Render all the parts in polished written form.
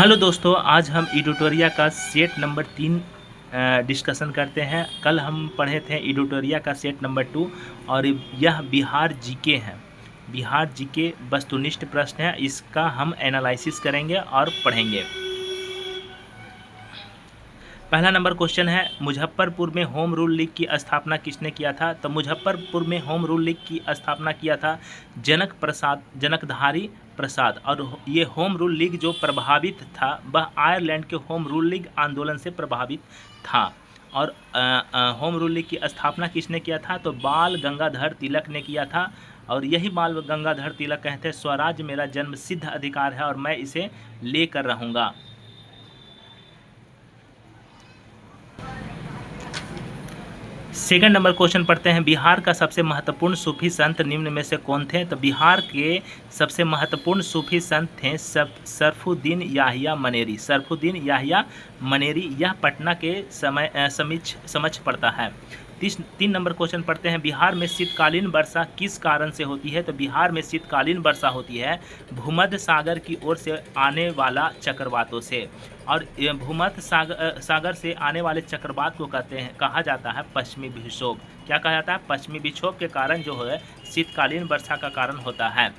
Hello दोस्तों, आज हम इडोटोरिया का सेट नंबर 3 डिस्कशन करते हैं। कल हम पढ़े थे इडोटोरिया का सेट नंबर 2 और यह बिहार जीके है। बिहार जीके वस्तुनिष्ठ प्रश्न है, इसका हम एनालिसिस करेंगे और पढ़ेंगे। पहला नंबर क्वेश्चन है, मुजफ्फरपुर में होम रूल लीग की स्थापना किसने किया था? तो मुजफ्फरपुर में होम रूल लीग की स्थापना किया था जनकधारी प्रसाद। और ये होम रूल लीग जो प्रभावित था वह आयरलैंड के होम रूल लीग आंदोलन से प्रभावित था। और होम रूल लीग की स्थापना किसने किया था? तो बाल गंगाधर तिलक ने किया था। और यही बाल गंगाधर तिलक कहते हैं, स्वराज मेरा जन्म सिद्ध अधिकार है और मैं इसे लेकर रहूँगा। सेकंड नंबर क्वेश्चन पढ़ते हैं, बिहार का सबसे महत्वपूर्ण सूफी संत निम्न में से कौन थे? तो बिहार के सबसे महत्वपूर्ण सूफी संत थे सरफुद्दीन याहिया मनेरी। सरफुद्दीन याहिया मनेरी, यह पटना के समक्ष पड़ता है। 3 नंबर क्वेश्चन पढ़ते हैं, बिहार में शीतकालीन वर्षा किस कारण से होती है? तो बिहार में शीतकालीन वर्षा होती है भूमध्य सागर की ओर से आने वाला चक्रवातों से। और भूमध्य सागर से आने वाले चक्रवात को कहा जाता है पश्चिमी विक्षोभ। क्या कहा जाता है? पश्चिमी विक्षोभ के कारण जो है शीतकालीन वर्षा का कारण होता है।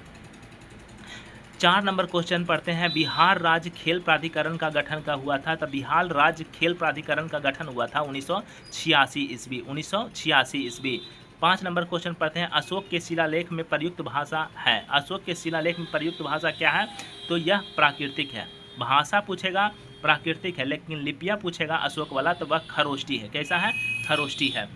4 नंबर क्वेश्चन पढ़ते हैं, बिहार राज्य खेल प्राधिकरण का गठन कब हुआ था? तो बिहार राज्य खेल प्राधिकरण का गठन हुआ था 1986 ईस्वी। 1986 ईस्वी। 5 नंबर क्वेश्चन पढ़ते हैं, अशोक के शिलालेख में प्रयुक्त भाषा है। अशोक के शिलालेख में प्रयुक्त भाषा क्या है? तो यह प्राकृतिक है। भाषा पूछेगा प्राकृतिक है, लेकिन लिपियाँ पूछेगा अशोक वाला तो वह खरोष्टी है। कैसा है? खरोष्टी है।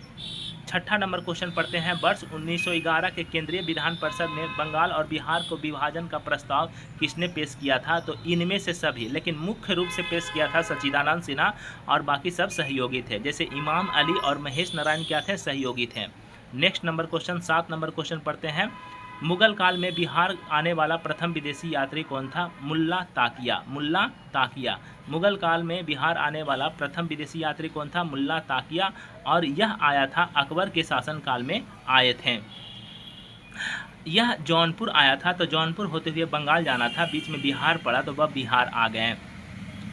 6ठा नंबर क्वेश्चन पढ़ते हैं, वर्ष 1911 के केंद्रीय विधान परिषद में बंगाल और बिहार को विभाजन का प्रस्ताव किसने पेश किया था? तो इनमें से सभी, लेकिन मुख्य रूप से पेश किया था सच्चिदानंद सिन्हा और बाकी सब सहयोगी थे। जैसे इमाम अली और महेश नारायण क्या थे? सहयोगी थे। Next number question 7 number question पढ़ते हैं, मुगल काल में बिहार आने वाला प्रथम विदेशी यात्री कौन था? मुल्ला ताकिया। मुल्ला ताकिया। मुगल काल में बिहार आने वाला प्रथम विदेशी यात्री कौन था? मुल्ला ताकिया। और यह आया था अकबर के शासनकाल में आए थे। यह जौनपुर आया था, तो जौनपुर होते हुए बंगाल जाना था, बीच में बिहार पड़ा तो वह बिहार आ गए।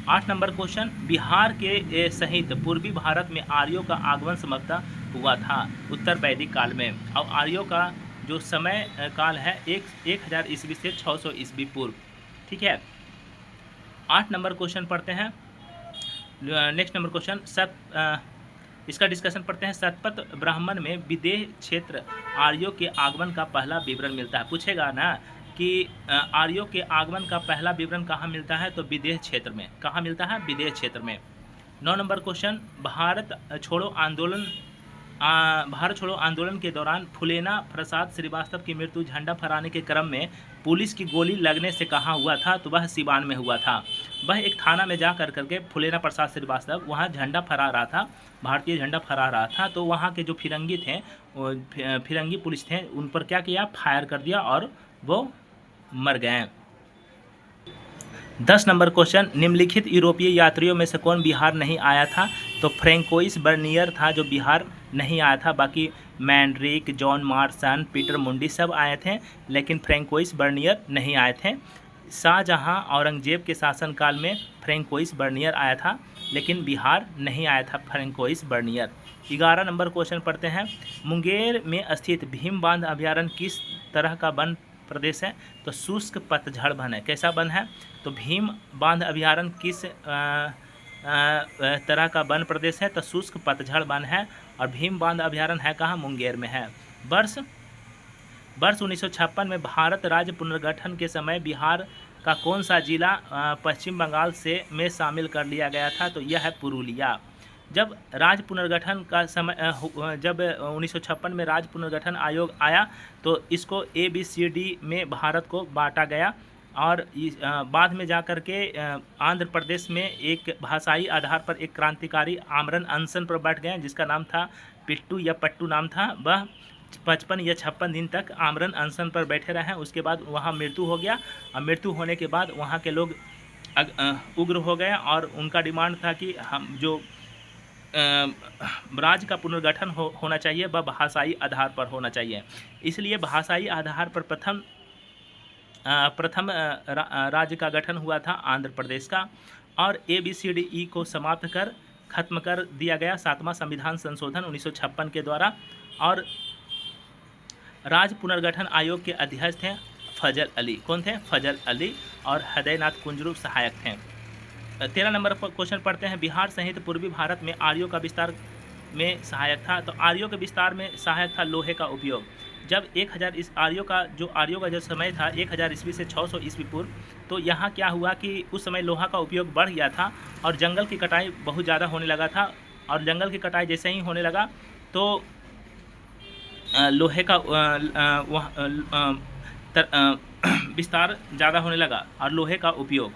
8 नंबर क्वेश्चन, बिहार के सहित पूर्वी भारत में आर्यों का आगमन संभवतः हुआ था उत्तर वैदिक काल में। और आर्यों का जो समय काल है 1000 ईस्वी से 600 ईस्वी पूर्व। ठीक है। 8 नंबर क्वेश्चन पढ़ते हैं। नेक्स्ट नंबर क्वेश्चन इसका डिस्कशन पढ़ते हैं, सतपथ ब्राह्मण में विदेह क्षेत्र आर्यों के आगमन का पहला विवरण मिलता है। पूछेगा ना कि आर्यों के आगमन का पहला विवरण कहाँ मिलता है? तो विदेह क्षेत्र में। कहाँ मिलता है? विदेह क्षेत्र में। 9 नंबर क्वेश्चन, भारत छोड़ो आंदोलन के दौरान फुलेना प्रसाद श्रीवास्तव की मृत्यु झंडा फहराने के क्रम में पुलिस की गोली लगने से कहाँ हुआ था? तो वह सिवान में हुआ था। वह एक थाना में जा करके फुलेना प्रसाद श्रीवास्तव वहाँ झंडा फहरा रहा था, भारतीय झंडा फहरा रहा था। तो वहाँ के जो फिरंगी थे, फिरंगी पुलिस थे, उन पर क्या किया? फायर कर दिया और वो मर गए। 10 नंबर क्वेश्चन, निम्नलिखित यूरोपीय यात्रियों में से कौन बिहार नहीं आया था? तो फ्रैंकोइस बर्नियर था जो बिहार नहीं आया था। बाकी मैंड्रिक, जॉन मार्सन, पीटर मुंडी सब आए थे, लेकिन फ्रैंकोइस बर्नियर नहीं आए थे। शाहजहां औरंगजेब के शासनकाल में फ्रैंकोइस बर्नियर आया था, लेकिन बिहार नहीं आया था फ्रैंकोइस बर्नियर। 11 नंबर क्वेश्चन पढ़ते हैं, मुंगेर में स्थित भीम बांध अभ्यारण्य किस तरह का वन प्रदेश है? तो शुष्क पतझड़ वन है। कैसा वन है? तो भीम बांध अभ्यारण्य किस तरह का वन प्रदेश है? तो शुष्क पतझड़ वन है। और भीम बांध अभ्यारण्य है कहाँ? मुंगेर में है। वर्ष 1956 में भारत राज्य पुनर्गठन के समय बिहार का कौन सा जिला पश्चिम बंगाल में शामिल कर लिया गया था? तो यह है पुरुलिया। जब राज्य पुनर्गठन का समय जब 1956 में राज्य पुनर्गठन आयोग आया तो इसको ABCD में भारत को बांटा गया। और बाद में जाकर के आंध्र प्रदेश में एक भाषाई आधार पर एक क्रांतिकारी आमरण अनशन पर बैठ गए, जिसका नाम था पिट्टू या पट्टू नाम था। वह 55 या 56 दिन तक आमरण अनशन पर बैठे रहे। उसके बाद वहाँ मृत्यु हो गया और मृत्यु होने के बाद वहाँ के लोग उग्र हो गए और उनका डिमांड था कि हम जो राज्य का पुनर्गठन होना चाहिए वह भाषाई आधार पर होना चाहिए। इसलिए भाषाई आधार पर प्रथम प्रथम राज्य का गठन हुआ था आंध्र प्रदेश का। और ABCDE को समाप्त कर खत्म कर दिया गया 7वां संविधान संशोधन 1956 के द्वारा। और राज्य पुनर्गठन आयोग के अध्यक्ष थे फजल अली। कौन थे? फजल अली। और हृदयनाथ कुंजरू सहायक थे। 13 नंबर पर क्वेश्चन पढ़ते हैं। बिहार सहित पूर्वी भारत में आर्यों का विस्तार में सहायक था। तो आर्यों के विस्तार में सहायक था लोहे का उपयोग। जब 1000 इस आर्यों का जो समय था 1000 ईस्वी से 600 ईस्वी पूर्व, तो यहाँ क्या हुआ कि उस समय लोहा का उपयोग बढ़ गया था और जंगल की कटाई बहुत ज़्यादा होने लगा था। और जंगल की कटाई जैसे ही होने लगा तो लोहे का विस्तार ज़्यादा होने लगा और लोहे का उपयोग।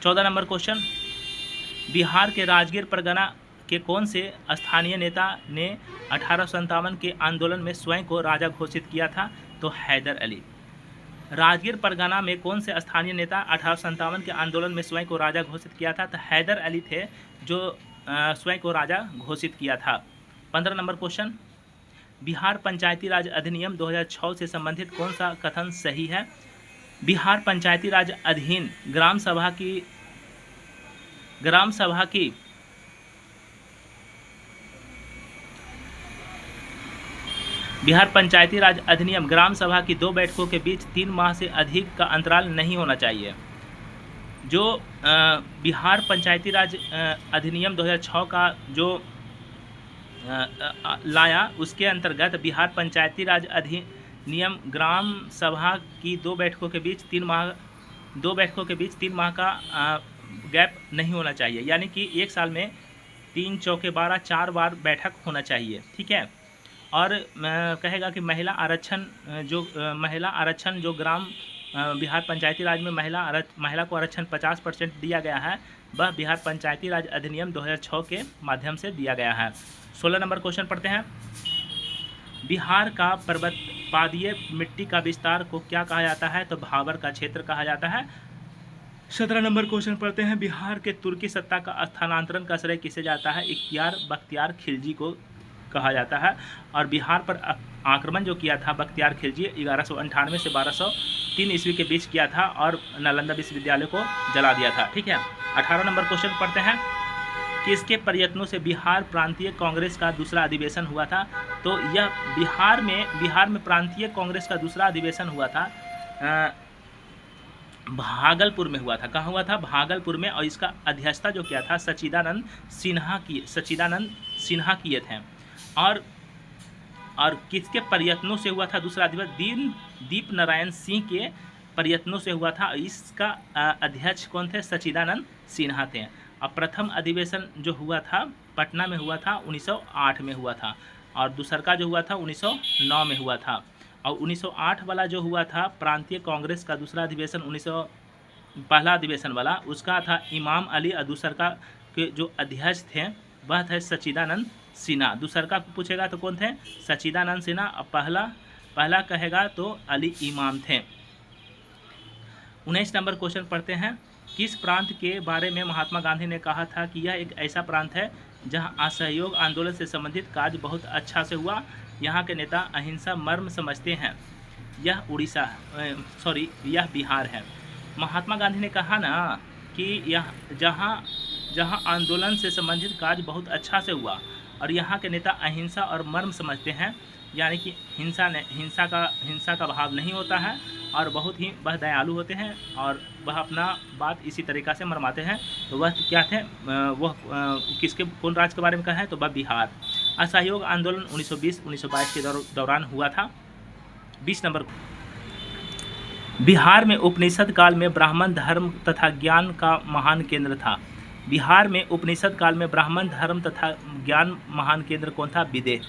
14 नंबर क्वेश्चन। बिहार के राजगीर परगना के कौन से स्थानीय नेता ने 1857 के आंदोलन में स्वयं को राजा घोषित किया था? तो हैदर अली। राजगीर परगना में कौन से स्थानीय नेता 1857 के आंदोलन में स्वयं को राजा घोषित किया था? तो हैदर अली थे जो स्वयं को राजा घोषित किया था। 15 नंबर क्वेश्चन। बिहार पंचायती राज अधिनियम 2006 से संबंधित कौन सा कथन सही है? बिहार पंचायती राज अधीन ग्राम सभा की बिहार पंचायती राज अधिनियम ग्राम सभा की 2 बैठकों के बीच 3 माह से अधिक का अंतराल नहीं होना चाहिए। जो बिहार पंचायती राज अधिनियम 2006 का जो लाया, उसके अंतर्गत बिहार पंचायती राज अधिनियम ग्राम सभा की 2 बैठकों के बीच 3 माह का गैप नहीं होना चाहिए। यानी कि एक साल में 3 चौके 12 4 बार बैठक होना चाहिए। ठीक है। और कहेगा कि महिला आरक्षण जो ग्राम बिहार पंचायती राज में महिला को आरक्षण 50% दिया गया है, वह बिहार पंचायती राज अधिनियम 2006 के माध्यम से दिया गया है। 16 नंबर क्वेश्चन पढ़ते हैं। बिहार का पर्वतपादीय मिट्टी का विस्तार को क्या कहा जाता है? तो भाबर का क्षेत्र कहा जाता है। 17 नंबर क्वेश्चन पढ़ते हैं। बिहार के तुर्की सत्ता का स्थानांतरण का श्रेय किसे जाता है? इख्तियार बख्तियार खिलजी को कहा जाता है। और बिहार पर आक्रमण जो किया था बख्तियार खिलजी 1198 से 1203 ईस्वी के बीच किया था और नालंदा विश्वविद्यालय को जला दिया था। ठीक है। 18 नंबर क्वेश्चन पढ़ते हैं। किसके प्रयत्नों से बिहार प्रांतीय कांग्रेस का दूसरा अधिवेशन हुआ था? तो यह बिहार में प्रांतीय कांग्रेस का दूसरा अधिवेशन हुआ था भागलपुर में हुआ था। कहाँ हुआ था? भागलपुर में। और इसका अध्यक्षता जो किया था सच्चिदानंद सिन्हा किए थे। और किसके प्रयत्नों से हुआ था दूसरा अधिवेशन? दीप नारायण सिंह के प्रयत्नों से हुआ था। इसका अध्यक्ष कौन थे? सच्चिदानंद सिन्हा थे। और प्रथम अधिवेशन जो हुआ था पटना में हुआ था 1908 में हुआ था। और दूसरा जो हुआ था 1909 में हुआ था। और 1908 वाला जो हुआ था प्रांतीय कांग्रेस का दूसरा अधिवेशन पहला अधिवेशन वाला उसका था इमाम अली। और दूसरा के जो अध्यक्ष थे वह थे सच्चिदानंद सिन्हा। दूसरा का पूछेगा तो कौन थे? सच्चिदानंद सिन्हा। और पहला कहेगा तो अली इमाम थे। 19 नंबर क्वेश्चन पढ़ते हैं। किस प्रांत के बारे में महात्मा गांधी ने कहा था कि यह एक ऐसा प्रांत है जहां असहयोग आंदोलन से संबंधित कार्य बहुत अच्छा से हुआ? यहाँ के नेता अहिंसा मर्म समझते हैं। यह यह बिहार है। महात्मा गांधी ने कहा ना कि यह जहाँ आंदोलन से संबंधित कार्य बहुत अच्छा से हुआ और यहाँ के नेता अहिंसा और मर्म समझते हैं, यानी कि हिंसा का भाव नहीं होता है और बहुत ही वह दयालु होते हैं और वह अपना बात इसी तरीक़ा से मरमाते हैं। तो वह क्या थे? वह कौन राज्य के बारे में कहा है? तो वह बिहार। असहयोग आंदोलन 1920-1922 के दौरान हुआ था। 20 नंबर। बिहार में उपनिषद काल में ब्राह्मण धर्म तथा ज्ञान का महान केंद्र था। बिहार में उपनिषद काल में ब्राह्मण धर्म तथा ज्ञान महान केंद्र कौन था? विदेह।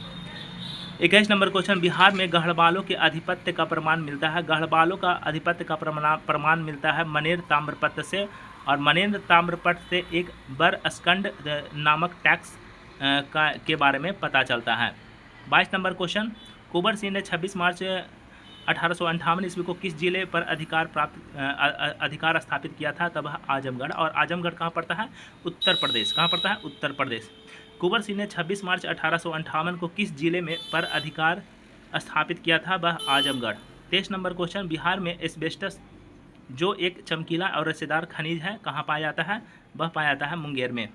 21 नंबर क्वेश्चन। बिहार में गढ़वालों के आधिपत्य का प्रमाण मिलता है। गढ़वालों का आधिपत्य का प्रमाण मिलता है मनेर ताम्रपत्र से। और मनेर ताम्रपत्र से एक बरस्कंड नामक टैक्स के बारे में पता चलता है। 22 नंबर क्वेश्चन। कुंवर सिंह ने 26 मार्च 1858 ईस्वी को किस जिले पर अधिकार स्थापित किया था? तब आजमगढ़। और आजमगढ़ कहाँ पड़ता है? उत्तर प्रदेश। कहाँ पड़ता है? उत्तर प्रदेश। कुंवर सिंह ने 26 मार्च 1858 को किस जिले में पर अधिकार स्थापित किया था? वह आजमगढ़। 23 नंबर क्वेश्चन, बिहार में एस्बेस्टस जो एक चमकीला और रेशेदार खनिज है कहाँ पाया जाता है? वह पाया जाता है मुंगेर में।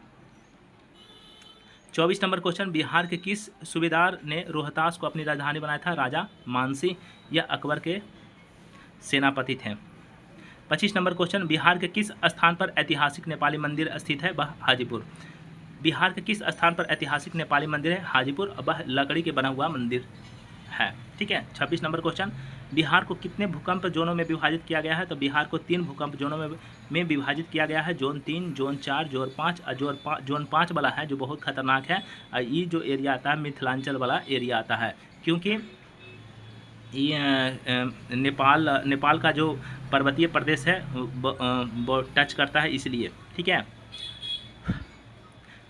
24 नंबर क्वेश्चन, बिहार के किस सूबेदार ने रोहतास को अपनी राजधानी बनाया था? राजा मानसी, यह अकबर के सेनापति थे। 25 नंबर क्वेश्चन, बिहार के किस स्थान पर ऐतिहासिक नेपाली मंदिर स्थित है? वह हाजीपुर। बिहार के किस स्थान पर ऐतिहासिक नेपाली मंदिर है? हाजीपुर। वह लकड़ी के बना हुआ मंदिर है। ठीक है। 26 नंबर क्वेश्चन, बिहार को कितने भूकंप जोनों में विभाजित किया गया है? तो बिहार को 3 भूकंप जोनों में विभाजित किया गया है। जोन 3, जोन 4, जोन 5 और जोन 5 वाला है जो बहुत खतरनाक है। और ये जो एरिया आता है मिथिलांचल वाला एरिया आता है, क्योंकि ये नेपाल का जो पर्वतीय प्रदेश है वो टच करता है, इसलिए। ठीक है।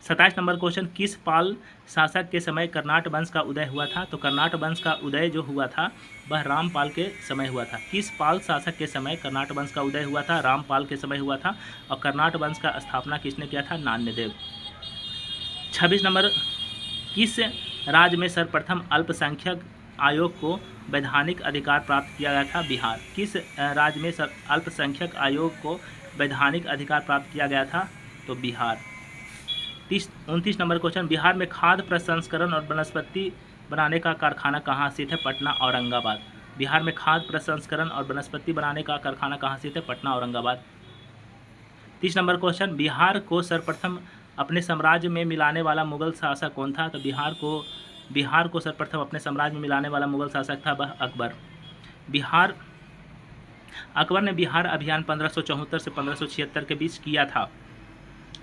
27 नंबर क्वेश्चन, किस पाल शासक के समय कर्नाट वंश का उदय हुआ था? तो कर्नाट वंश का उदय जो हुआ था वह रामपाल के समय हुआ था। किस पाल शासक के समय कर्नाट वंश का उदय हुआ था? रामपाल के समय हुआ था। और कर्नाट वंश का स्थापना किसने किया था? नान्यदेव। 26 नंबर, किस राज्य में सर्वप्रथम अल्पसंख्यक आयोग को वैधानिक अधिकार प्राप्त किया गया था? बिहार। किस राज्य में अल्पसंख्यक आयोग को वैधानिक अधिकार प्राप्त किया गया था? तो बिहार। 29 नंबर क्वेश्चन, बिहार में खाद्य प्रसंस्करण और वनस्पति बनाने का कारखाना कहाँ स्थित है? पटना, औरंगाबाद। बिहार में खाद्य प्रसंस्करण और वनस्पति बनाने का कारखाना कहाँ स्थित है? पटना, औरंगाबाद। 30 नंबर क्वेश्चन, बिहार को सर्वप्रथम अपने साम्राज्य में मिलाने वाला मुगल शासक कौन था? तो बिहार को सर्वप्रथम अपने साम्राज्य में मिलाने वाला मुगल शासक था वह अकबर। अकबर ने बिहार अभियान 1574 से 1576 के बीच किया था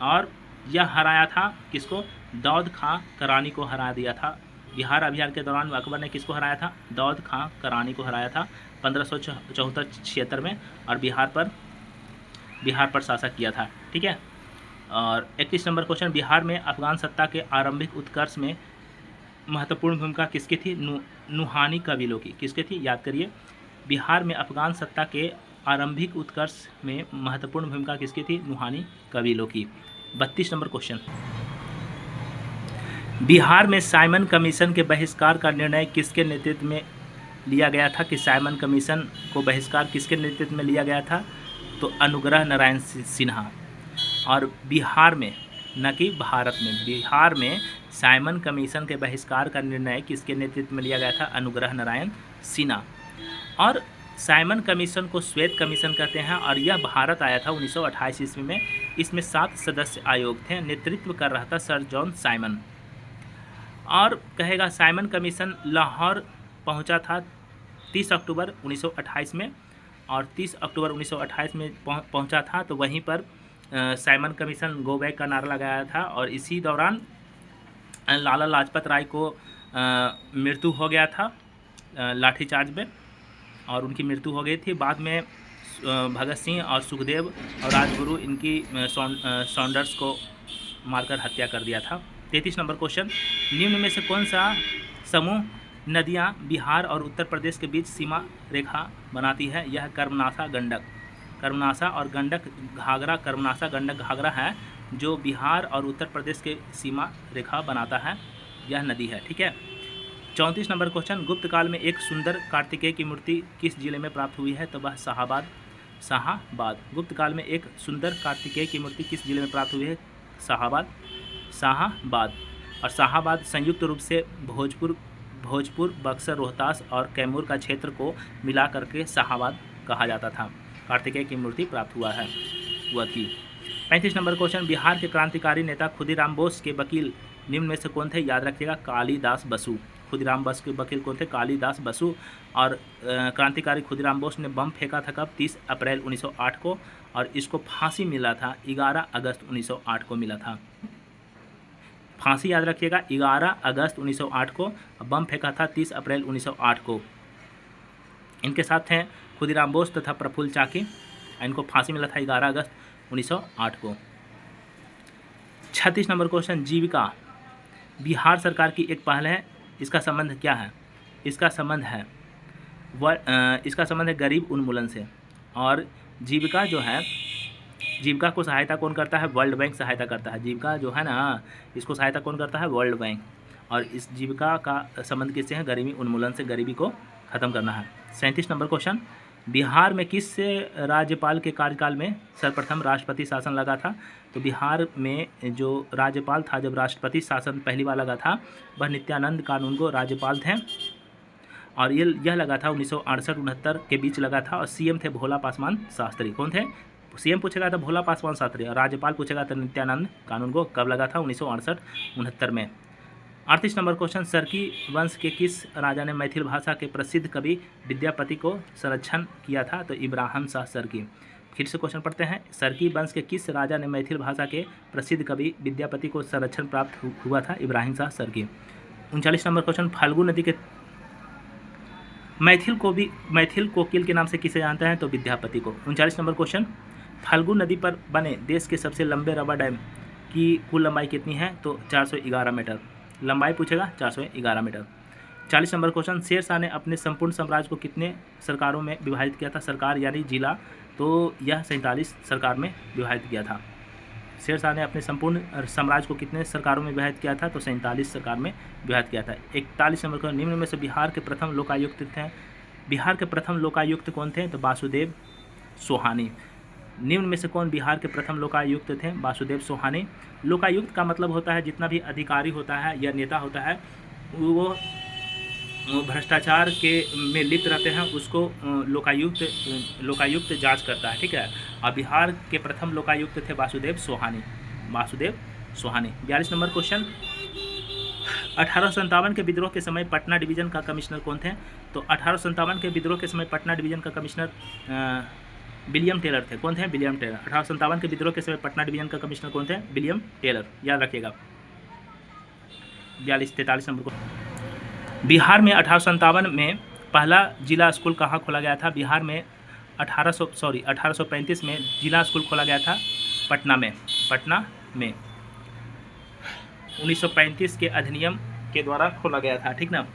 और यह हराया था किसको? दाऊद खां करानी को हरा दिया था। बिहार अभियान के दौरान अकबर ने किसको हराया था? दाऊद खां करानी को हराया था 1574-76 में, और बिहार पर शासक किया था। ठीक है। और 31 नंबर क्वेश्चन, बिहार में अफगान सत्ता के आरंभिक उत्कर्ष में महत्वपूर्ण भूमिका किसकी थी? नुहानी कबीलों की। किसकी थी? याद करिए। बिहार में अफगान सत्ता के आरंभिक उत्कर्ष में महत्वपूर्ण भूमिका किसकी थी? नुहानी कबीलों की। 32 नंबर क्वेश्चन, बिहार में साइमन कमीशन के बहिष्कार का निर्णय किसके नेतृत्व में लिया गया था? कि साइमन कमीशन को बहिष्कार किसके नेतृत्व में लिया गया था? तो अनुग्रह नारायण सिन्हा। और बिहार में, न कि भारत में, बिहार में साइमन कमीशन के बहिष्कार का निर्णय किसके नेतृत्व में लिया गया था? अनुग्रह नारायण सिन्हा। और साइमन कमीशन को श्वेत कमीशन कहते हैं और यह भारत आया था 1928 ईस्वी में। इसमें 7 सदस्य आयोग थे, नेतृत्व कर रहा था सर जॉन साइमन। और कहेगा साइमन कमीशन लाहौर पहुंचा था 30 अक्टूबर 1928 में, और 30 अक्टूबर 1928 में पहुंचा था। तो वहीं पर साइमन कमीशन गो बैक का नारा लगाया था, और इसी दौरान लाला लाजपत राय को मृत्यु हो गया था लाठीचार्ज में, और उनकी मृत्यु हो गई थी। बाद में भगत सिंह और सुखदेव और राजगुरु इनकी सॉन्डर्स को मारकर हत्या कर दिया था। 33 नंबर क्वेश्चन, निम्न में से कौन सा समूह नदियां बिहार और उत्तर प्रदेश के बीच सीमा रेखा बनाती है? यह कर्मनासा और गंडक घाघरा, कर्मनासा गंडक घाघरा है जो बिहार और उत्तर प्रदेश के सीमा रेखा बनाता है, यह नदी है। ठीक है। 34 नंबर क्वेश्चन, गुप्त काल में एक सुंदर कार्तिकेय की मूर्ति किस जिले में प्राप्त हुई है? तो वह शाहाबाद। गुप्त काल में एक सुंदर कार्तिकेय की मूर्ति किस जिले में प्राप्त हुई है? शाहाबाद। और शाहाबाद संयुक्त रूप से भोजपुर, बक्सर, रोहतास और कैमूर का क्षेत्र को मिला करके शाहाबाद कहा जाता था। कार्तिकेय की मूर्ति प्राप्त हुआ थी। 35 नंबर क्वेश्चन, बिहार के क्रांतिकारी नेता खुदीराम बोस के वकील निम्न में से कौन थे? याद रखिएगा, कालीदास बसु। खुदीराम बोस के वकील कौन थे? कालीदास बसु। और क्रांतिकारी खुदीराम बोस ने बम फेंका था कब? 30 अप्रैल 1908 को, और इसको फांसी मिला था 11 अगस्त 1908 को मिला था। फांसी याद रखिएगा, 11 अगस्त 1908 को। बम फेंका था 30 अप्रैल 1908 को। इनके साथ हैं खुदीराम बोस तथा प्रफुल्ल चाकी। इनको फांसी मिला था 11 अगस्त 1908 को। 36 नंबर क्वेश्चन, जीविका बिहार सरकार की एक पहल है, इसका संबंध क्या है? इसका संबंध है गरीब उन्मूलन से। और जीविका जो है, जीविका को सहायता कौन करता है? वर्ल्ड बैंक सहायता करता है। जीविका जो है ना, इसको सहायता कौन करता है? World bank. और इस जीविका का संबंध किससे है? गरीबी उन्मूलन से, गरीबी को ख़त्म करना है। 37 नंबर क्वेश्चन, बिहार में किस राज्यपाल के कार्यकाल में सर्वप्रथम राष्ट्रपति शासन लगा था? तो बिहार में जो राज्यपाल था, जब राष्ट्रपति शासन पहली बार लगा था, वह नित्यानंद कानूनगो राज्यपाल थे और यह लगा था 1968-69 के बीच लगा था और सीएम थे भोला पासवान शास्त्री। कौन थे? सीएम पूछेगा तो भोला पासवान शास्त्री और राज्यपाल पूछेगा तो नित्यानंद कानूनगो। कब लगा था? 1968-69 में। 38 नंबर क्वेश्चन, सरकी वंश के किस राजा ने मैथिल भाषा के प्रसिद्ध कवि विद्यापति को संरक्षण किया था? तो इब्राहिम शाह सरकी। फिर से क्वेश्चन पढ़ते हैं, सरकी वंश के किस राजा ने मैथिल भाषा के प्रसिद्ध कवि विद्यापति को संरक्षण प्राप्त हुआ था? इब्राहिम शाह सरकी। 39 नंबर क्वेश्चन, फाल्गु नदी के मैथिल कोकिल के नाम से किसे जानते हैं? तो विद्यापति को। 39 नंबर क्वेश्चन, फाल्गु नदी पर बने देश के सबसे लंबे रबर डैम की कुल लंबाई कितनी है? तो 411 मीटर। लंबाई पूछेगा 411 metre. 40 number question, Sher Shah ने अपने संपूर्ण साम्राज्य को कितने सरकारों में विभाजित किया था? सरकार यानी जिला, तो यह 47 सरकार में विभाजित किया था। शेर शाह ने अपने संपूर्ण साम्राज्य को कितने सरकारों में विभाजित किया था? तो 47 सरकार में विभाजित किया था। 41 नंबर क्वेश्चन, निम्न में से बिहार के प्रथम लोकायुक्त थे? बिहार के प्रथम लोकायुक्त कौन थे? तो वासुदेव सोहानी। निम्न में से कौन बिहार के प्रथम लोकायुक्त थे? वासुदेव सोहानी। लोकायुक्त का मतलब होता है जितना भी अधिकारी होता है या नेता होता है वो भ्रष्टाचार में लिप्त रहते हैं, उसको लोकायुक्त जांच करता है, ठीक है। और बिहार के प्रथम लोकायुक्त थे वासुदेव सोहानी। 42 नंबर क्वेश्चन, 1857 के विद्रोह के समय पटना डिवीज़न का कमिश्नर कौन थे? तो 1857 के विद्रोह के समय पटना डिवीज़न का कमिश्नर विलियम टेलर थे। कौन थे? William Taylor. 1857 के विद्रोह के समय पटना डिवीज़न का कमिश्नर कौन थे? विलियम टेलर, याद रखिएगा। 43 नंबर को, बिहार में 1857 में पहला जिला स्कूल कहाँ खोला गया था? बिहार में 1835 में जिला स्कूल खोला गया था पटना में। 1935 के अधिनियम के द्वारा खोला गया था, ठीक ना।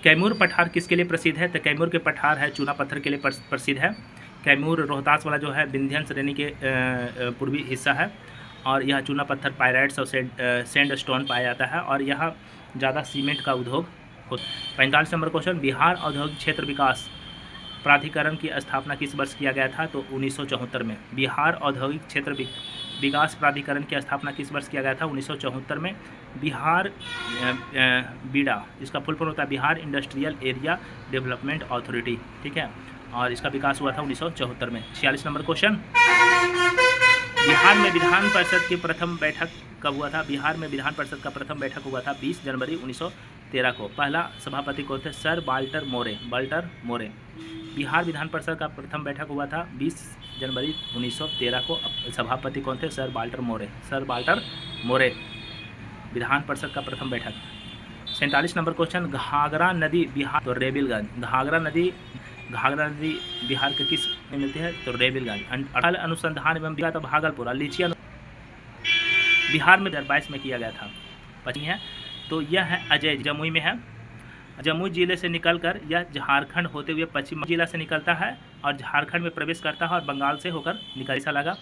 कैमूर पठार किसके लिए प्रसिद्ध है? तो कैमूर के पठार है चूना पत्थर के लिए प्रसिद्ध है। कैमूर रोहतास वाला जो है विंध्यन श्रेणी के पूर्वी हिस्सा है और यह चूना पत्थर, पायराइट्स और सैंड स्टोन पाया जाता है और यहाँ ज़्यादा सीमेंट का उद्योग होता है। 45 नंबर क्वेश्चन, बिहार औद्योगिक क्षेत्र विकास प्राधिकरण की स्थापना किस वर्ष किया गया था? तो 1974 में। बिहार औद्योगिक क्षेत्र विकास प्राधिकरण की स्थापना किस वर्ष किया गया था? 1974 में। बिहार बीडा, इसका फुल फॉर्म होता है Bihar industrial area development authority, ठीक है, और इसका विकास हुआ था 1974 में। 46 नंबर क्वेश्चन, बिहार में विधान परिषद की प्रथम बैठक कब हुआ था? बिहार में विधान परिषद का प्रथम बैठक हुआ था 20 जनवरी 1913 को। पहला सभापति कौन थे? सर वाल्टर मोरे। बिहार विधान परिषद का प्रथम बैठक हुआ था 20 जनवरी 1913 को। सभापति कौन थे? सर वाल्टर मोरे। विधान परिषद का प्रथम बैठक। 47 नंबर क्वेश्चन, घाघरा नदी बिहार, तो रेबिलगंज। घाघरा नदी बिहार के किस में मिलती है? तो रेबिलगंज। अटल अनुसंधान एवं विकास भागलपुर, लीची बिहार में 2022 में किया गया था, पता है। तो यह है अजय, जमुई में है। जमुई जिले से निकलकर यह झारखंड होते हुए पश्चिम जिला से निकलता है और झारखंड में प्रवेश करता है और बंगाल से होकर निकल। ऐसा लगा।